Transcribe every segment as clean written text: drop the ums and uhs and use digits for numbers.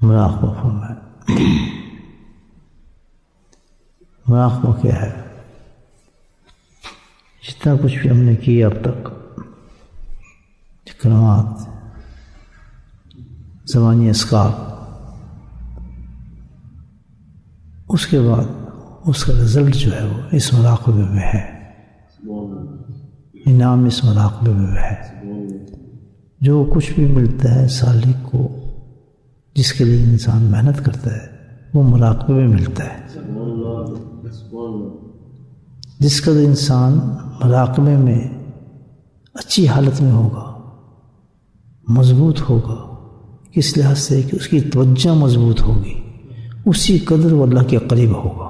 مراقبہ فرمائیں۔ مراقبہ کیا ہے؟ جتنا کچھ بھی ہم نے کیا اب تک، کلمات، زبانی اذکار، اس کے بعد اس کا رزلٹ جو ہے وہ اس مراقبے میں ہے، انعام اس مراقبے میں ہے۔ جو کچھ بھی ملتا ہے سالک کو، جس کے لیے انسان محنت کرتا ہے، وہ مراقبے میں ملتا ہے۔ جس قدر انسان مراقبے میں اچھی حالت میں ہوگا، مضبوط ہوگا، کس لحاظ سے کہ اس کی توجہ مضبوط ہوگی، اسی قدر وہ اللہ کے قریب ہوگا۔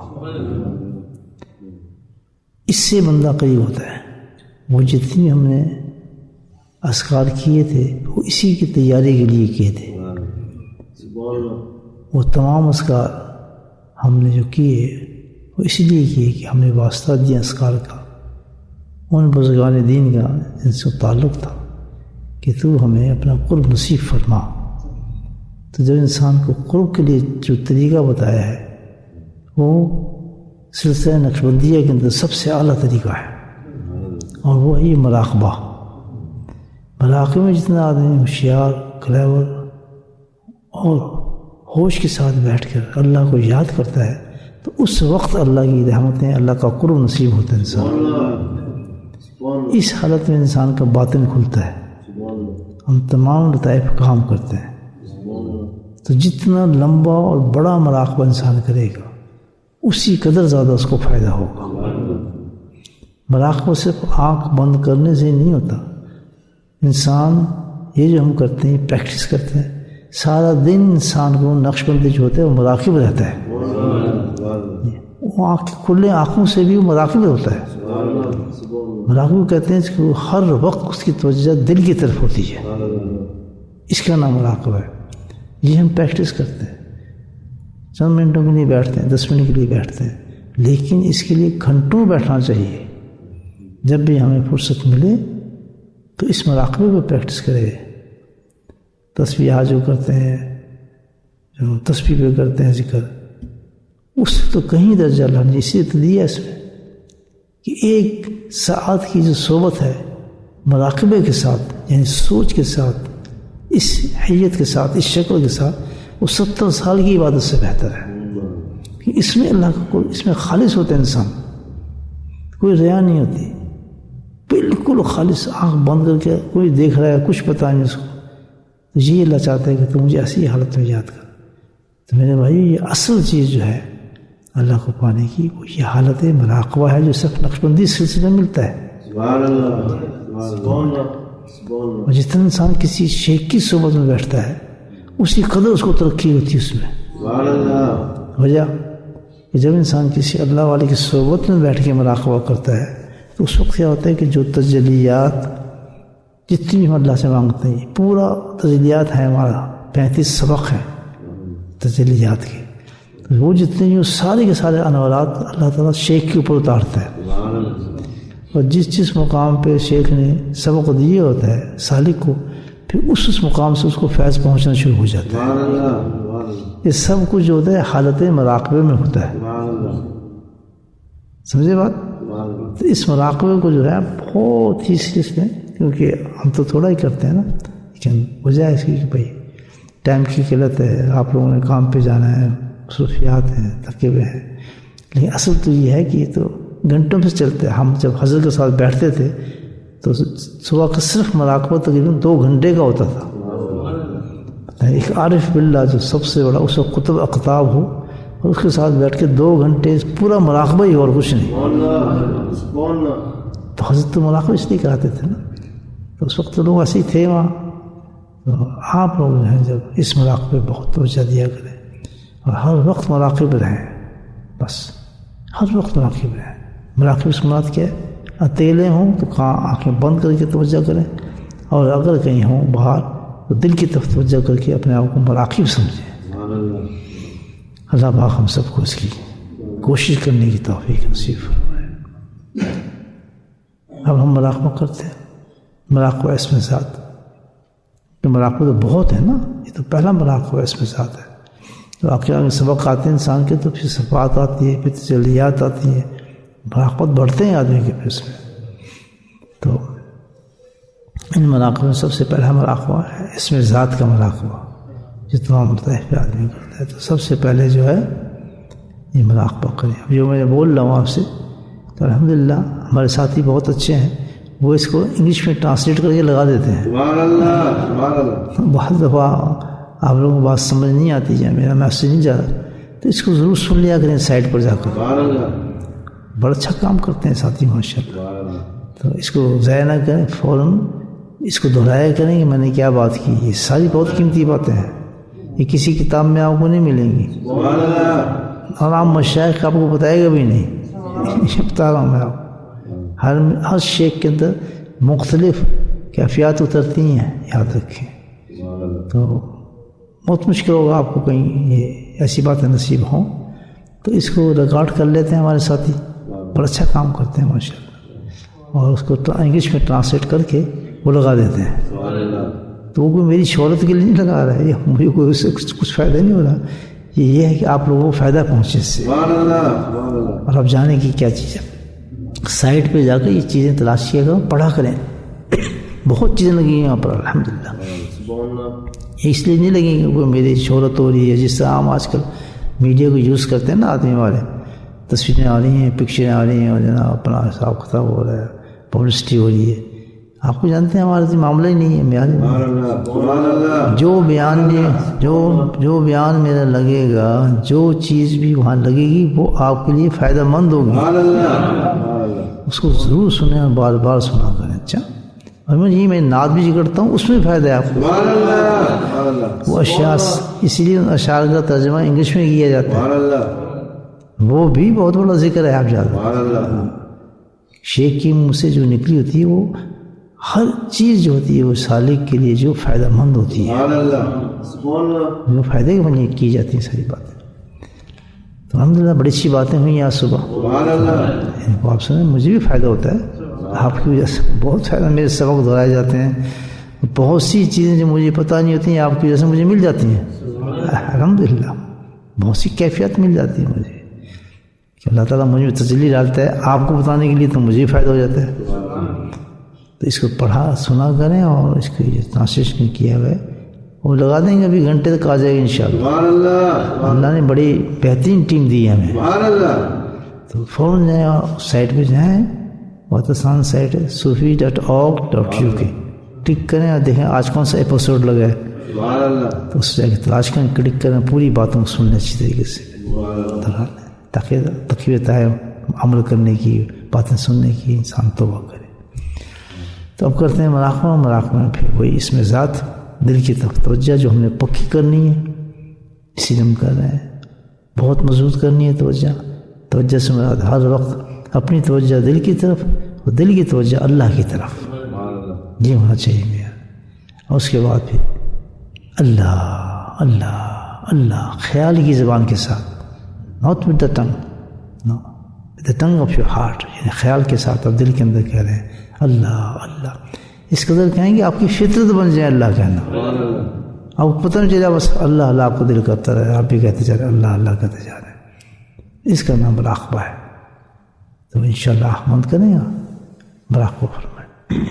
اس سے بندہ قریب ہوتا ہے۔ وہ جتنی ہم نے اذکار کیے تھے وہ اسی کی تیاری کے لیے کیے تھے۔ وہ تمام اذکار ہم نے جو کیے وہ اس لیے کیے کہ ہم نے واسطہ دیا اذکار کا ان بزرگان دین کا جن سے تعلق تھا کہ تو ہمیں اپنا قرب نصیب فرما۔ تو جب انسان کو قرب کے لیے جو طریقہ بتایا ہے وہ سلسلہ نقشبندیہ کے اندر سب سے اعلیٰ طریقہ ہے، اور وہ ہے مراقبہ۔ مراقبے میں جتنا آدمی ہوشیار، کلیور اور ہوش کے ساتھ بیٹھ کر اللہ کو یاد کرتا ہے تو اس وقت اللہ کی رحمتیں، اللہ کا قرب نصیب ہوتا ہے انسان۔ اس حالت میں انسان کا باطن کھلتا ہے، ہم تمام لطائف کام کرتے ہیں۔ تو جتنا لمبا اور بڑا مراقبہ انسان کرے گا اسی قدر زیادہ اس کو فائدہ ہوگا۔ مراقبہ صرف آنکھ بند کرنے سے نہیں ہوتا۔ انسان یہ جو ہم کرتے ہیں، پریکٹس کرتے ہیں، سارا دن انسان کو نقش بندی جو ہوتا ہے وہ مراقب رہتا ہے۔ وہ کھلے آنکھوں سے بھی وہ مراقب ہوتا ہے۔ مراقب کہتے ہیں کہ ہر وقت اس کی توجہ دل کی طرف ہوتی ہے، اس کا نام مراقبہ ہے۔ یہ ہم پریکٹس کرتے ہیں، چند منٹوں کے لیے بیٹھتے ہیں، 10 منٹ کے لیے بیٹھتے ہیں، لیکن اس کے لیے گھنٹوں بیٹھنا چاہیے۔ جب بھی ہمیں فرصت ملے تو اس مراقبے پہ پریکٹس کرے۔ تسبیحات جو کرتے ہیں، جو تسبیح پہ کرتے ہیں ذکر، اس سے تو کہیں درجہ اللہ نے اسی تو دیا اس میں کہ 1 ساعت کی جو صحبت ہے مراقبے کے ساتھ، یعنی سوچ کے ساتھ، اس حیت کے ساتھ، اس شکل کے ساتھ، وہ 70 سال کی عبادت سے بہتر ہے۔ کہ اس میں اللہ کا کوئی، اس میں خالص ہوتا ہے انسان، کوئی ریا نہیں ہوتی، بالکل خالص، آنکھ بند کر کے کوئی دیکھ رہا ہے، کچھ پتہ نہیں اس کو، تو یہ اللہ چاہتا ہے کہ تو مجھے ایسی حالت میں یاد کر۔ تو میرے بھائی یہ اصل چیز جو ہے اللہ کو پانے کی، وہ یہ حالت مراقبہ ہے جو صرف نقشبندی سلسلے میں ملتا ہے۔ اور جتنا انسان کسی شیخ کی صحبت میں بیٹھتا ہے اسی قدر اس کو ترقی ہوتی ہے اس میں۔ وجہ کہ جب انسان کسی اللہ والے کی صحبت میں بیٹھ کے مراقبہ کرتا ہے تو اس وقت کیا ہوتا ہے کہ جو تجلیات جتنی بھی ہم اللہ سے مانگتے ہیں، پورا تجلیات ہے ہمارا 35 سبق ہیں تجلیات کے، وہ جتنے جو سارے کے سارے انوارات اللہ تعالیٰ شیخ کے اوپر اتارتا ہے۔ اور جس مقام پہ شیخ نے سبق دیے ہوتا ہے سالک کو، پھر اس مقام سے اس کو فیض پہنچنا شروع ہو جاتا ہے۔ یہ سب کچھ جو ہوتا ہے حالت مراقبے میں ہوتا ہے، سمجھے بات؟ تو اس مراقبے کو جو ہے بہت ہی سیریس لیں، کیونکہ ہم تو تھوڑا ہی کرتے ہیں نا، لیکن وجہ اس کی کہ بھائی ٹائم کی قلت ہے، آپ لوگوں نے کام پہ جانا ہے، مصروفیات ہیں، تھکے ہوئے ہیں، لیکن اصل تو یہ ہے کہ یہ تو گھنٹوں سے چلتے ہیں۔ ہم جب حضرت کے ساتھ بیٹھتے تھے تو صبح کا صرف مراقبہ تقریباً 2 گھنٹے کا ہوتا تھا۔ ایک عارف باللہ جو سب سے بڑا اس وقت قطب اقطاب ہو اور اس کے ساتھ بیٹھ کے 2 گھنٹے پورا مراقبہ ہی اور کچھ نہیں۔ تو حضرت تو مراقبہ اس لیے کراتے تھے نا، تو اس وقت لوگ ایسے ہی تھے وہاں۔ تو آپ لوگ جو ہیں جب اس مراقبے بہت توجہ دیا کریں اور ہر وقت مراقب رہیں، بس ہر وقت مراقب رہیں۔ مراقب اس مراد کیا ہے؟ اکیلے ہوں تو آنکھیں بند کر کے توجہ کریں، اور اگر کہیں ہوں باہر تو دل کی طرف توجہ کر کے اپنے آپ کو مراقب سمجھیں۔ اللہ پاک ہم سب کو اس کی کوشش کرنے کی توفیق نصیب فرمائے۔ اب ہم مراقبہ کرتے ہیں، مراقبہ اس میں ذات، تو مراقبہ تو بہت ہے نا، یہ تو پہلا مراقبہ اس میں ذات ہے۔ تو واقعہ میں سبق آتے ہیں انسان کے، تو پھر صفات آتی ہے، پھر تجلیات آتی ہیں، مراقبت بڑھتے ہیں آدمی کے پھر اس میں۔ تو ان مراقبوں میں سب سے پہلا مراقبہ ہے اس میں ذات کا مراقبہ، جو تمام مرتبہ پہ آدمی کرتا ہے۔ تو سب سے پہلے جو ہے یہ مراقبہ کریں۔ اب جو میں بول رہا ہوں آپ سے، تو الحمدللہ ہمارے ساتھی بہت اچھے ہیں، وہ اس کو انگلش میں ٹرانسلیٹ کر کے لگا دیتے ہیں۔ سبحان اللہ، سبحان اللہ۔ بہت دفعہ آپ لوگوں کو بات سمجھ نہیں آتی ہے، میرا میسج نہیں جا رہا، تو اس کو ضرور سن لیا کریں سائٹ پر جا کر۔ سبحان اللہ، بڑا اچھا کام کرتے ہیں ساتھی ماشاءاللہ۔ سبحان اللہ۔ تو اس کو ضائع نہ کریں، فوراً اس کو دہرایا کریں کہ میں نے کیا بات کی۔ یہ ساری بہت قیمتی باتیں ہیں، یہ کسی کتاب میں آپ کو نہیں ملیں گی، سبحان اللہ، اور عام مشائخ آپ کو بتائے گا بھی نہیں۔ بتا رہا ہوں میں آپ، ہر شیخ کے اندر مختلف کیفیات اترتی ہیں، یاد رکھیں۔ سبحان اللہ۔ تو بہت مشکل ہوگا آپ کو کہیں یہ ایسی باتیں نصیب ہوں، تو اس کو ریکارڈ کر لیتے ہیں ہمارے ساتھی، بڑا اچھا کام کرتے ہیں ماشاءاللہ، اور اس کو انگلش میں ٹرانسلیٹ کر کے وہ لگا دیتے ہیں۔ سبحان اللہ، تو وہ کوئی میری شہرت کے لیے نہیں لگا رہا ہے، یہ مجھے کوئی اس سے کچھ فائدہ نہیں ہو رہا، یہ ہے کہ آپ لوگوں کو فائدہ پہنچے اس سے، سبحان اللہ، سبحان اللہ۔ اور اب جانے کی کیا چیز ہے۔ سائٹ پہ جا کے یہ چیزیں تلاش کیا کریں، پڑھا کریں، بہت چیزیں لگی ہیں یہاں پر الحمدللہ۔ سبحان اللہ، یہ اس لیے نہیں لگیں کہ کوئی میری شہرت ہو رہی ہے، جس طرح ہم آج کل میڈیا کو یوز کرتے ہیں نا آدمی والے، تصویریں آ رہی ہیں، پکچریں آ رہی ہیں، اور جناب اپنا حساب کتاب ہو رہا ہے، پبلسٹی ہو رہی ہے۔ آپ کو جانتے ہیں ہمارا معاملہ ہی نہیں ہے، معیار ہی نہیں ہے۔ سبحان اللہ، سبحان اللہ۔ جو بیان میرا لگے گا، جو چیز بھی وہاں لگے گی، وہ آپ کے لیے فائدہ مند ہوگی، سبحان اللہ، سبحان اللہ۔ اس کو ضرور سنیں اور بار بار سنا کریں۔ اچھا، اور میں نعت بھی کرتا ہوں، اس میں فائدہ ہے آپ کو۔ سبحان اللہ، سبحان اللہ۔ وہ اشعار، اسی لیے ان اشعار کا ترجمہ انگلش میں کیا جاتا سبحان اللہ، ہے، وہ بھی بہت بڑا ذکر ہے آپ جانتے ہیں۔ سبحان اللہ۔ شیخ کی منہ سے جو نکلی ہوتی ہے، وہ ہر چیز جو ہوتی ہے وہ سالک کے لیے جو فائدہ مند ہوتی ہے، سبحان اللہ، سبحان اللہ۔ جو فائدے کے بنی کی جاتی ہیں ساری باتیں۔ تو الحمدللہ بڑی اچھی باتیں ہوئی آج صبح، سبحان اللہ، ان کو آپ سنیں، مجھے بھی فائدہ ہوتا ہے آپ کی وجہ سے، بہت فائدہ، میرے سبق دہرائے جاتے ہیں، بہت سی چیزیں جو مجھے پتہ نہیں ہوتی ہیں آپ کی وجہ سے مجھے مل جاتی ہیں الحمدللہ، بہت سی کیفیت مل جاتی ہے مجھے، کہ اللہ تعالیٰ مجھے تجلی ڈالتا ہے آپ کو بتانے کے لیے، تو مجھے فائدہ ہو جاتا ہے۔ تو اس کو پڑھا سنا کریں، اور اس کی ٹرانسلیشن کیا ہوا ہے وہ لگا دیں گے، ابھی گھنٹے تک آ جائے گا انشاءاللہ۔ سبحان اللہ، اللہ نے بڑی بہترین ٹیم دی ہے ہمیں، سبحان اللہ۔ تو فوراً جائیں اور سائٹ پہ جائیں، بہت آسان سائٹ ہے، sufi.org.uk، کلک کریں اور دیکھیں آج کون سا ایپیسوڈ لگا ہے، سبحان اللہ، تو اس جا کے تلاش کریں، کلک کریں، پوری باتوں کو سن لیں اچھی طریقے سے، سبحان اللہ۔ تاکہ تقویت آئے عمل کرنے کی، باتیں سننے کی، انسان توبہ کرے۔ تو اب کرتے ہیں مراقبہ میں پھر وہی اس میں ذات، دل کی طرف توجہ جو ہم نے پکی کرنی ہے، اسی لیے ہم کر رہے ہیں، بہت مضبوط کرنی ہے توجہ سے مراد ہر وقت اپنی توجہ دل کی طرف، اور دل کی توجہ اللہ کی طرف، یہ ہونا چاہیے میرا۔ اور اس کے بعد پھر اللہ اللہ اللہ، خیال کی زبان کے ساتھ، not with the tongue، no with the tongue of your heart، یعنی خیال کے ساتھ آپ دل کے اندر کہہ رہے ہیں اللہ اللہ، اس قدر کہیں گے آپ کی فطرت بن جائے اللہ کہنا، آپ کو پتہ نہیں چلا، بس اللہ اللہ آپ کو دل کرتا رہے، آپ بھی کہتے جا رہے اللہ اللہ کہتے جا رہے ہیں، اس کا نام مراقبہ ہے۔ تو انشاءاللہ احمد کریں گا، مراقبہ فرمائیں۔